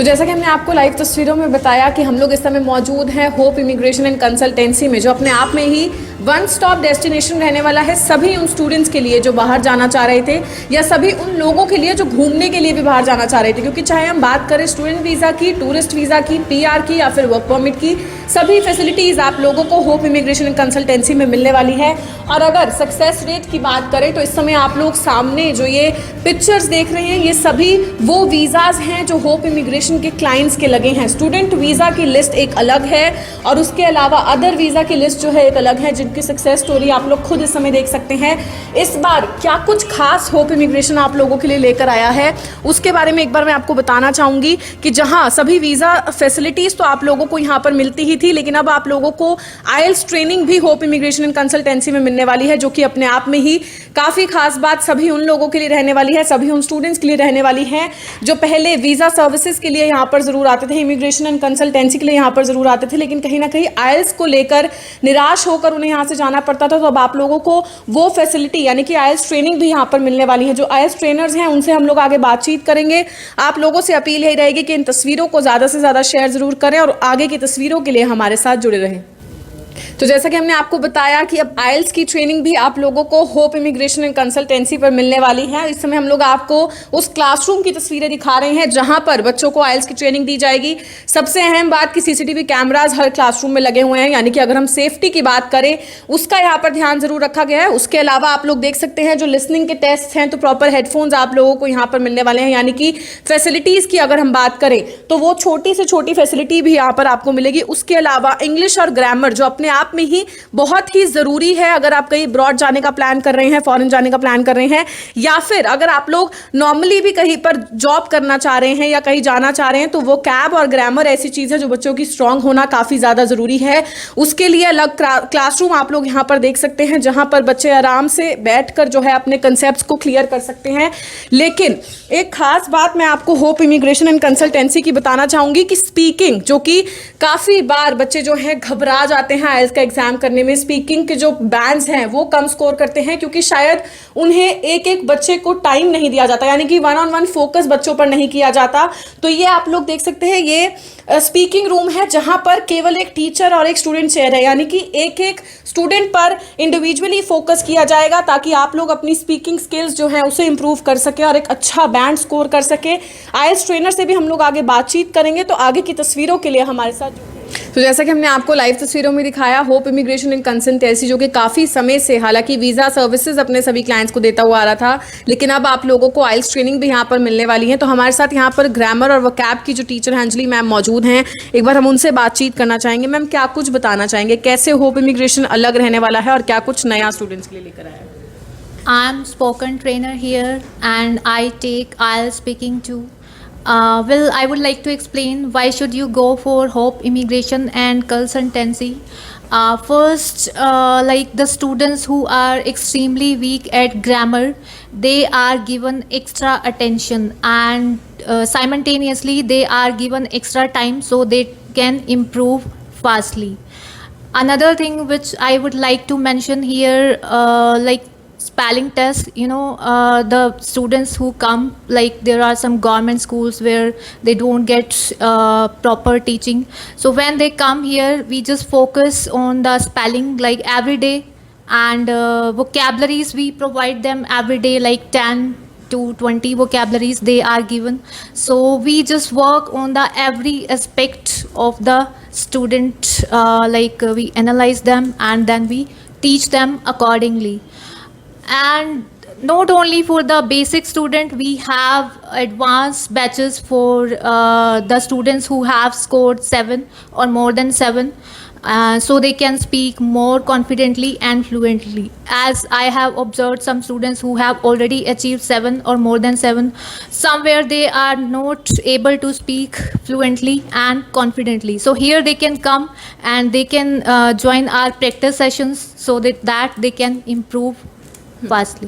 जैसा कि हमने आपको लाइव तस्वीरों में बताया कि हम लोग इस समय मौजूद हैं होप इमिग्रेशन एंड कंसल्टेंसी में, जो अपने आप में ही वन स्टॉप डेस्टिनेशन रहने वाला है सभी उन स्टूडेंट्स के लिए जो बाहर जाना चाह रहे थे, या सभी उन लोगों के लिए जो घूमने के लिए भी बाहर जाना चाह रहे थे। क्योंकि चाहे हम बात करें स्टूडेंट वीज़ा की, टूरिस्ट वीज़ा की, PR की या फिर वर्क परमिट की, सभी फैसिलिटीज़ आप लोगों को होप इमिग्रेशन एंड कंसल्टेंसी में मिलने वाली है। और अगर सक्सेस रेट की बात करें तो इस समय आप लोग सामने जो ये पिक्चर्स देख रहे हैं, ये सभी वो वीज़ाज़ हैं जो होप इमिग्रेशन के क्लाइंट्स के लगे हैं। स्टूडेंट वीज़ा की लिस्ट एक अलग है और उसके अलावा अदर वीज़ा की लिस्ट जो है एक अलग है, जिनकी सक्सेस स्टोरी आप लोग खुद इस समय देख सकते हैं। इस बार क्या कुछ खास होप इमिग्रेशन आप लोगों के लिए लेकर आया है, उसके बारे में एक बार मैं आपको बताना चाहूँगी कि जहाँ सभी वीज़ा फैसिलिटीज़ तो आप लोगों को यहाँ पर मिलती ही थी, लेकिन अब आप लोगों को IELTS ट्रेनिंग भी होप इमिग्रेशन एंड कंसल्टेंसी में मिलने वाली है, जो कि अपने आप में ही काफ़ी खास बात सभी उन लोगों के लिए रहने वाली है, सभी उन स्टूडेंट्स के लिए रहने वाली है जो पहले वीज़ा सर्विसेज के लिए यहाँ पर ज़रूर आते थे, इमिग्रेशन एंड कंसल्टेंसी के लिए यहाँ पर ज़रूर आते थे, लेकिन कहीं ना कहीं IELTS को लेकर निराश होकर उन्हें यहाँ से जाना पड़ता था। तो अब आप लोगों को वो फैसिलिटी यानी कि IELTS ट्रेनिंग भी यहाँ पर मिलने वाली है। जो IELTS ट्रेनर्स हैं उनसे हम लोग आगे बातचीत करेंगे। आप लोगों से अपील यही रहेगी कि इन तस्वीरों को ज़्यादा से ज़्यादा शेयर ज़रूर करें और आगे की तस्वीरों के लिए हमारे साथ जुड़े रहें। तो जैसा कि हमने आपको बताया कि अब IELTS की ट्रेनिंग भी आप लोगों को होप इमिग्रेशन एंड कंसल्टेंसी पर मिलने वाली है। इस समय हम लोग आपको उस क्लासरूम की तस्वीरें दिखा रहे हैं जहां पर बच्चों को IELTS की ट्रेनिंग दी जाएगी। सबसे अहम बात कि CCTV कैमराज हर क्लासरूम में लगे हुए हैं, यानी कि अगर हम सेफ्टी की बात करें उसका यहाँ पर ध्यान जरूर रखा गया है। उसके अलावा आप लोग देख सकते हैं जो लिसनिंग के टेस्ट हैं तो प्रॉपर हेडफोन्स आप लोगों को यहाँ पर मिलने वाले हैं, यानी कि फैसिलिटीज़ की अगर हम बात करें तो वो छोटी से छोटी फैसिलिटी भी यहाँ पर आपको मिलेगी। उसके अलावा इंग्लिश और ग्रामर जो अपने आप में ही बहुत ही ज़रूरी है अगर आप कहीं ब्रॉड जाने का प्लान कर रहे हैं, फॉरेन जाने का प्लान कर रहे हैं, या फिर अगर आप लोग नॉर्मली भी कहीं पर जॉब करना चाह रहे हैं या कहीं जाना चाह रहे हैं, तो वो कैब और ग्रामर ऐसी चीज़ है जो बच्चों की स्ट्रांग होना काफ़ी ज़्यादा ज़रूरी है। उसके लिए अलग क्लासरूम आप लोग यहाँ पर देख सकते हैं जहाँ पर बच्चे आराम से बैठकर जो है अपने कंसेप्ट को क्लियर कर सकते हैं। लेकिन एक खास बात मैं आपको होप इमिग्रेशन एंड कंसल्टेंसी की बताना चाहूँगी कि स्पीकिंग, जो कि काफ़ी बार बच्चे जो हैं घबरा जाते हैं IELTS का एग्जाम करने में, स्पीकिंग के जो बैंड्स हैं वो कम स्कोर करते हैं क्योंकि शायद उन्हें एक एक बच्चे को टाइम नहीं दिया जाता, यानी कि 1-on-1 फोकस बच्चों पर नहीं किया जाता। तो ये आप लोग देख सकते हैं, ये स्पीकिंग रूम है जहां पर केवल एक टीचर और एक स्टूडेंट चेयर है, यानी कि एक एक स्टूडेंट पर इंडिविजुअली फोकस किया जाएगा ताकि आप लोग अपनी स्पीकिंग स्किल्स जो है उसे इंप्रूव कर सके और एक अच्छा बैंड स्कोर कर सके। IELTS ट्रेनर से भी हम लोग आगे बातचीत करेंगे, तो आगे की तस्वीरों के लिए हमारे साथ। तो जैसा कि हमने आपको लाइव तस्वीरों में दिखाया, होप इमिग्रेशन एंड कंसल्टेंसी जो कि काफ़ी समय से हालांकि वीज़ा सर्विसेज अपने सभी क्लाइंट्स को देता हुआ आ रहा था, लेकिन अब आप लोगों को IELTS ट्रेनिंग भी यहाँ पर मिलने वाली है। तो हमारे साथ यहाँ पर ग्रामर और वोकैब की जो टीचर हैं अंजलि मैम मौजूद हैं, एक बार हम उनसे बातचीत करना चाहेंगे। मैम, क्या कुछ बताना चाहेंगे, कैसे होप इमिग्रेशन अलग रहने वाला है और क्या कुछ नया स्टूडेंट्स के लिए लेकर आया है? I am spoken trainer here and I take IELTS speaking too. Well, I would like to explain why should you go for Hope Immigration and Consultancy. First, like the students who are extremely weak at grammar, they are given extra attention and simultaneously they are given extra time so they can improve fastly. Another thing which I would like to mention here, like spelling test, the students who come, like there are some government schools where they don't get proper teaching, so when they come here we just focus on the spelling like every day, and vocabularies we provide them every day, like 10 to 20 vocabularies they are given. So we just work on the every aspect of the student, we analyze them and then we teach them accordingly. And not only for the basic student, we have advanced batches for the students who have scored 7 or more than 7, so they can speak more confidently and fluently. As I have observed some students who have already achieved 7 or more than 7, somewhere they are not able to speak fluently and confidently. So here they can come and they can join our practice sessions so that they can improve fastly.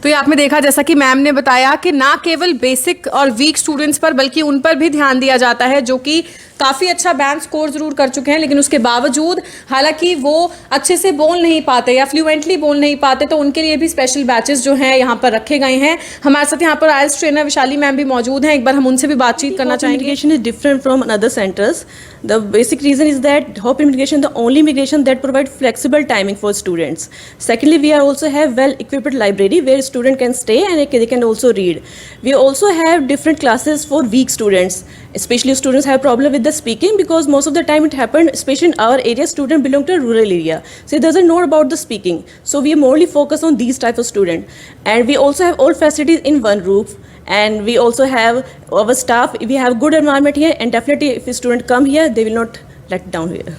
तो ये आपने देखा, जैसा कि ma'am ने बताया कि ना केवल बेसिक और वीक स्टूडेंट्स पर बल्कि उन पर भी ध्यान दिया जाता है जो कि काफ़ी अच्छा बैंड स्कोर ज़रूर कर चुके हैं, लेकिन उसके बावजूद हालांकि वो अच्छे से बोल नहीं पाते या फ्लुएंटली बोल नहीं पाते, तो उनके लिए भी स्पेशल बैचेस जो हैं यहाँ पर रखे गए हैं। हमारे साथ यहाँ पर आइल्स ट्रेनर विशाली मैम भी मौजूद हैं, एक बार हम उनसे भी बातचीत करना चाहेंगे। Immigration is different from other centers. The basic reason is that Hope Immigration the only immigration that provide flexible timing for students. Secondly, we also have well-equipped library where student can stay and they can also read. We also have different classes for weak students. Especially students have problem with the speaking because most of the time it happened, especially in our area, student belong to a rural area, so he doesn't know about the speaking. So we morely focus on these type of student, and we also have all facilities in one roof. And we also have our staff. We have good environment here, and definitely if a student come here, they will not let down here.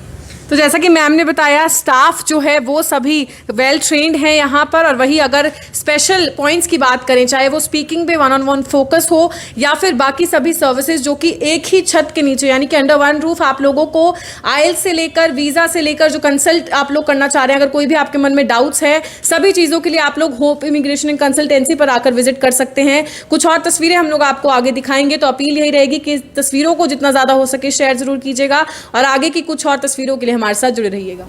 तो जैसा कि ma'am ने बताया, staff जो है वो सभी well trained हैं यहाँ पर, और वही अगर स्पेशल पॉइंट्स की बात करें, चाहे वो स्पीकिंग पे 1-on-1 फोकस हो या फिर बाकी सभी सर्विसेज जो कि एक ही छत के नीचे यानी कि अंडर वन रूफ आप लोगों को आइल्स से लेकर वीज़ा से लेकर जो कंसल्ट आप लोग करना चाह रहे हैं, अगर कोई भी आपके मन में डाउट्स है, सभी चीज़ों के लिए आप लोग होप इमिग्रेशन एंड कंसल्टेंसी पर आकर विजिट कर सकते हैं। कुछ और तस्वीरें हम लोग आपको आगे दिखाएंगे, तो अपील यही रहेगी कि तस्वीरों को जितना ज़्यादा हो सके शेयर ज़रूर कीजिएगा, और आगे की कुछ और तस्वीरों के लिए हमारे साथ जुड़े रहिएगा।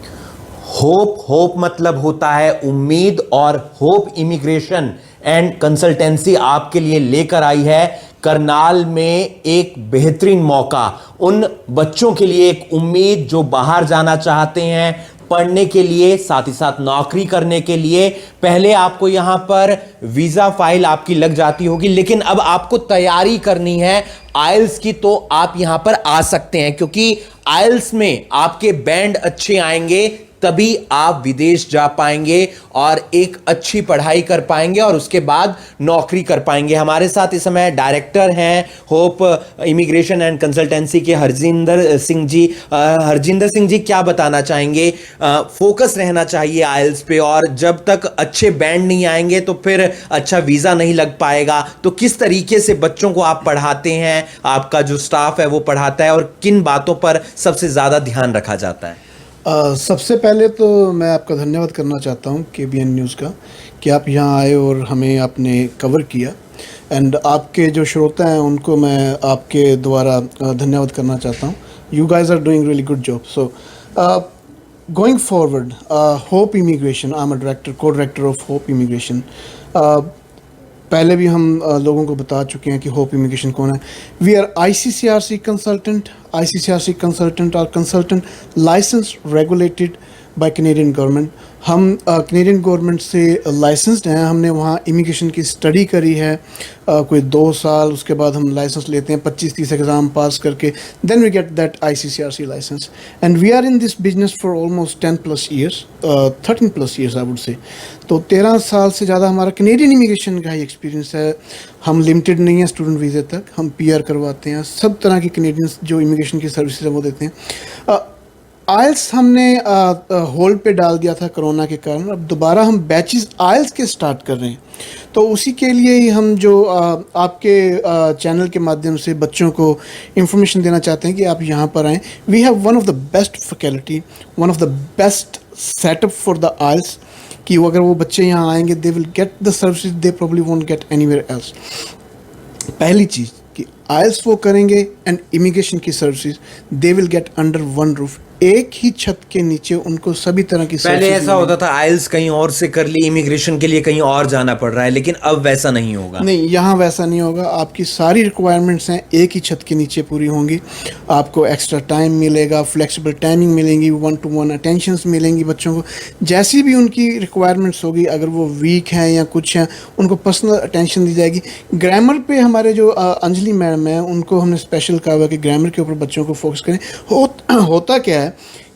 होप मतलब होता है उम्मीद, और होप इमिग्रेशन एंड कंसल्टेंसी आपके लिए लेकर आई है करनाल में एक बेहतरीन मौका, उन बच्चों के लिए एक उम्मीद जो बाहर जाना चाहते हैं पढ़ने के लिए, साथ ही साथ नौकरी करने के लिए। पहले आपको यहां पर वीजा फाइल आपकी लग जाती होगी, लेकिन अब आपको तैयारी करनी है आइल्स की, तो आप यहां पर आ सकते हैं, क्योंकि आइल्स में आपके बैंड अच्छे आएंगे तभी आप विदेश जा पाएंगे और एक अच्छी पढ़ाई कर पाएंगे और उसके बाद नौकरी कर पाएंगे। हमारे साथ इस समय डायरेक्टर हैं होप इमिग्रेशन एंड कंसल्टेंसी के हरजिंदर सिंह जी। हरजिंदर सिंह जी, क्या बताना चाहेंगे? फोकस रहना चाहिए आइल्स पे, और जब तक अच्छे बैंड नहीं आएंगे तो फिर अच्छा वीज़ा नहीं लग पाएगा। तो किस तरीके से बच्चों को आप पढ़ाते हैं, आपका जो स्टाफ है वो पढ़ाता है, और किन बातों पर सबसे ज़्यादा ध्यान रखा जाता है? सबसे पहले तो मैं आपका धन्यवाद करना चाहता हूं KBN न्यूज़ का, कि आप यहां आए और हमें आपने कवर किया, एंड आपके जो श्रोता हैं उनको मैं आपके द्वारा धन्यवाद करना चाहता हूं। You guys are doing really good job. So going forward, Hope Immigration, I am a director, co director of Hope Immigration. पहले भी हम लोगों को बता चुके हैं कि होप इमिग्रेशन कौन है। We are ICCRC consultant, ICCRC consultant और consultant license regulated by Canadian government. हम कैनेडियन गवर्नमेंट से लाइसेंस्ड हैं। हमने वहाँ इमिग्रेशन की स्टडी करी है कोई 2 साल, उसके बाद हम लाइसेंस लेते हैं 25-30 एग्ज़ाम पास करके, then we get that ICCRC licence, and we are in this business for almost 10+ years, 13+ years I would say. तो 13 साल से ज़्यादा हमारा कैनेडियन इमिग्रेशन का ही एक्सपीरियंस है। हम लिमिटेड नहीं है स्टूडेंट वीज़े तक, हम PR करवाते हैं, सब तरह की कैनेडियंस जो इमिग्रेशन की सर्विसेज है वो देते हैं। आइल्स हमने होल्ड पे डाल दिया था कोरोना के कारण, अब दोबारा हम बैचेस आइल्स के स्टार्ट कर रहे हैं। तो उसी के लिए ही हम जो आपके चैनल के माध्यम से बच्चों को इंफॉर्मेशन देना चाहते हैं कि आप यहाँ पर आएँ। We have one of the best faculty, one of the best setup for the IELTS, कि अगर वो बच्चे यहाँ आएंगे they will get the services they probably won't get anywhere else. पहली चीज़ कि आइल्स वो करेंगे एंड इमिग्रेशन की services they will get under one roof, एक ही छत के नीचे उनको सभी तरह की। पहले ऐसा होता था आइल्स कहीं और से कर ली, इमिग्रेशन के लिए कहीं और जाना पड़ रहा है, लेकिन अब वैसा नहीं होगा। नहीं, यहाँ वैसा नहीं होगा। आपकी सारी रिक्वायरमेंट्स हैं एक ही छत के नीचे पूरी होंगी। आपको एक्स्ट्रा टाइम मिलेगा, फ्लेक्सिबल टाइमिंग मिलेंगी, 1-to-1 अटेंशंस मिलेंगी बच्चों को, जैसी भी उनकी रिक्वायरमेंट्स होगी। अगर वो वीक हैं या कुछ हैं, उनको पर्सनल अटेंशन दी जाएगी। ग्रामर पे हमारे जो अंजलि मैडम है उनको हमने स्पेशल कहा हुआ कि ग्रामर के ऊपर बच्चों को फोकस करें। होता क्या है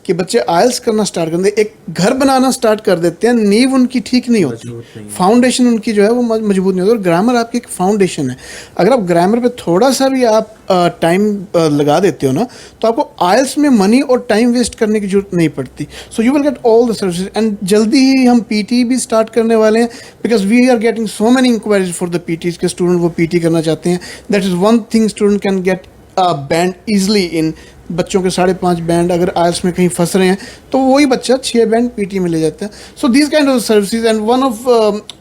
कि बच्चे आइल्स करना स्टार्ट कर देते, एक घर बनाना स्टार्ट कर देते हैं, नींव उनकी ठीक नहीं होती, फाउंडेशन उनकी जो है वो मजबूत नहीं होती। और ग्रामर आपकी एक फाउंडेशन है। अगर आप ग्रामर पे थोड़ा सा भी आप टाइम लगा देते हो ना, तो आपको आइल्स में मनी और टाइम वेस्ट करने की जरूरत नहीं पड़ती। So you will get all the services, and जल्दी ही हम PT भी स्टार्ट करने वाले हैं, because we are getting so many enquiries for the PTs के स्टूडेंट वो PT करना चाहते हैं। That is one thing student can get band easily in बच्चों के 5.5 बैंड अगर आयल्स में कहीं फंस रहे हैं तो वही बच्चा 6 बैंड पीटी में ले जाता है. So this kind of services and one of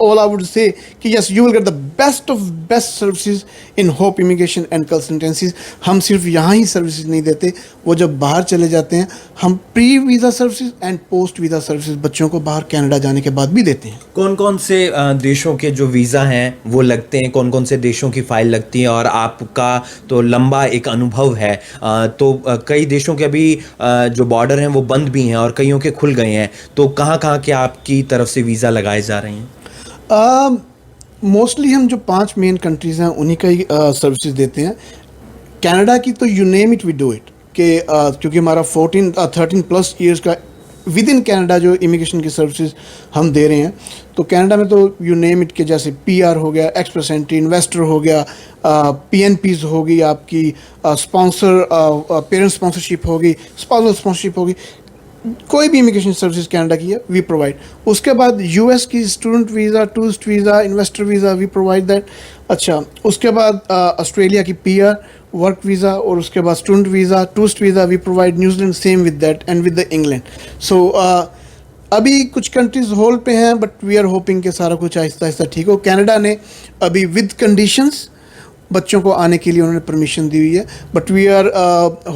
all I would say कि yes you will get the best of best services in Hope Immigration and consultancies. हम सिर्फ यहाँ ही सर्विसेज नहीं देते, वो जब बाहर चले जाते हैं हम pre visa services and post visa services बच्चों को बाहर कनाडा जाने के बाद भी देते हैं. कौन कौन से देशों के जो वीज़ा हैं वो लगते हैं, कौन कौन से देशों की फ़ाइल लगती है? और आपका तो लंबा एक अनुभव है, तो कई देशों के अभी जो बॉर्डर हैं वो बंद भी हैं और कईयों के खुल गए हैं, तो कहाँ कहाँ के आपकी तरफ से वीज़ा लगाए जा रहे हैं? मोस्टली हम जो 5 मेन कंट्रीज़ हैं उन्हीं का ही सर्विसेज देते हैं. कनाडा की तो you name it we do it कि क्योंकि हमारा 13 प्लस ईयर्स का विद इन कनाडा जो इमिग्रेशन की सर्विसेज हम दे रहे हैं. तो कनाडा में तो यू नेम इट के जैसे PR हो गया, एक्सप्रेस एंट्री, इन्वेस्टर हो गया, PNPs होगी आपकी, स्पॉन्सर पेरेंट स्पॉन्सरशिप होगी, स्पाउसल स्पॉन्सरशिप होगी, कोई भी इमिग्रेशन सर्विसेज कनाडा की है वी प्रोवाइड. उसके बाद US की student visa, tourist visa, investor visa we provide that. अच्छा, उसके बाद ऑस्ट्रेलिया की PR वर्क वीज़ा और उसके बाद student visa, tourist visa we provide. New Zealand same with that and with the England. So अभी कुछ कंट्रीज होल्ड पे हैं बट वी आर होपिंग कि सारा कुछ आहिस्ता आहिस्ता ठीक हो. कनाडा ने अभी विद कंडीशंस बच्चों को आने के लिए उन्होंने परमिशन दी हुई है, but we are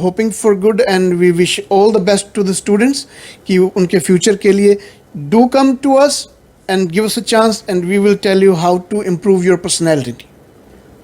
hoping for good and we wish all the best to the students कि उनके फ्यूचर के लिए do come to us and give us a chance and we will tell you how to improve your personality.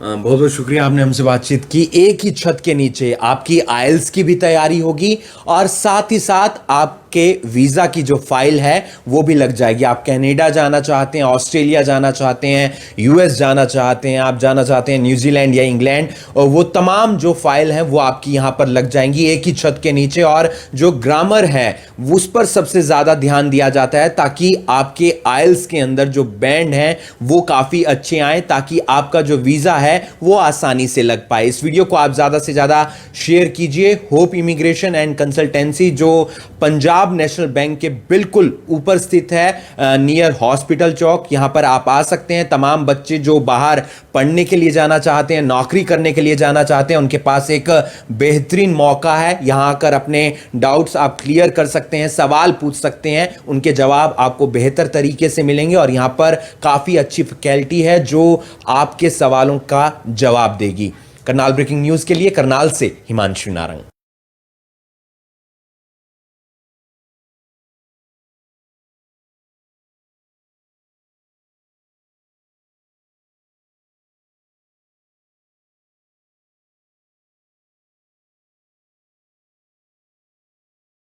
बहुत बहुत शुक्रिया, आपने हमसे बातचीत की. एक ही छत के नीचे आपकी आइल्स की भी तैयारी होगी और साथ ही साथ आपके वीज़ा की जो फाइल है वो भी लग जाएगी. आप कनाडा जाना चाहते हैं, ऑस्ट्रेलिया जाना चाहते हैं, US जाना चाहते हैं, आप जाना चाहते हैं न्यूजीलैंड या इंग्लैंड, और वो तमाम जो फाइल है वो आपकी यहाँ पर लग जाएंगी एक ही छत के नीचे. और जो ग्रामर है उस पर सबसे ज़्यादा ध्यान दिया जाता है ताकि आपके आइल्स के अंदर जो बैंड हैं वो काफ़ी अच्छे आए, ताकि आपका जो वीज़ा है वो आसानी से लग पाए. इस वीडियो को आप ज़्यादा से ज़्यादा शेयर कीजिए. होप इमिग्रेशन एंड कंसल्टेंसी जो पंजाब नेशनल बैंक के बिल्कुल ऊपर स्थित है नियर हॉस्पिटल चौक, यहां पर आप आ सकते हैं. तमाम बच्चे जो बाहर पढ़ने के लिए जाना चाहते हैं, नौकरी करने के लिए जाना चाहते हैं, उनके पास एक बेहतरीन मौका है. यहां आकर अपने डाउट्स आप क्लियर कर सकते हैं, सवाल पूछ सकते हैं, उनके जवाब आपको बेहतर तरीके से मिलेंगे. और यहां पर काफ़ी अच्छी फैकल्टी है जो आपके सवालों का जवाब देगी. करनाल ब्रेकिंग न्यूज़ के लिए करनाल से हिमांशु नारंग.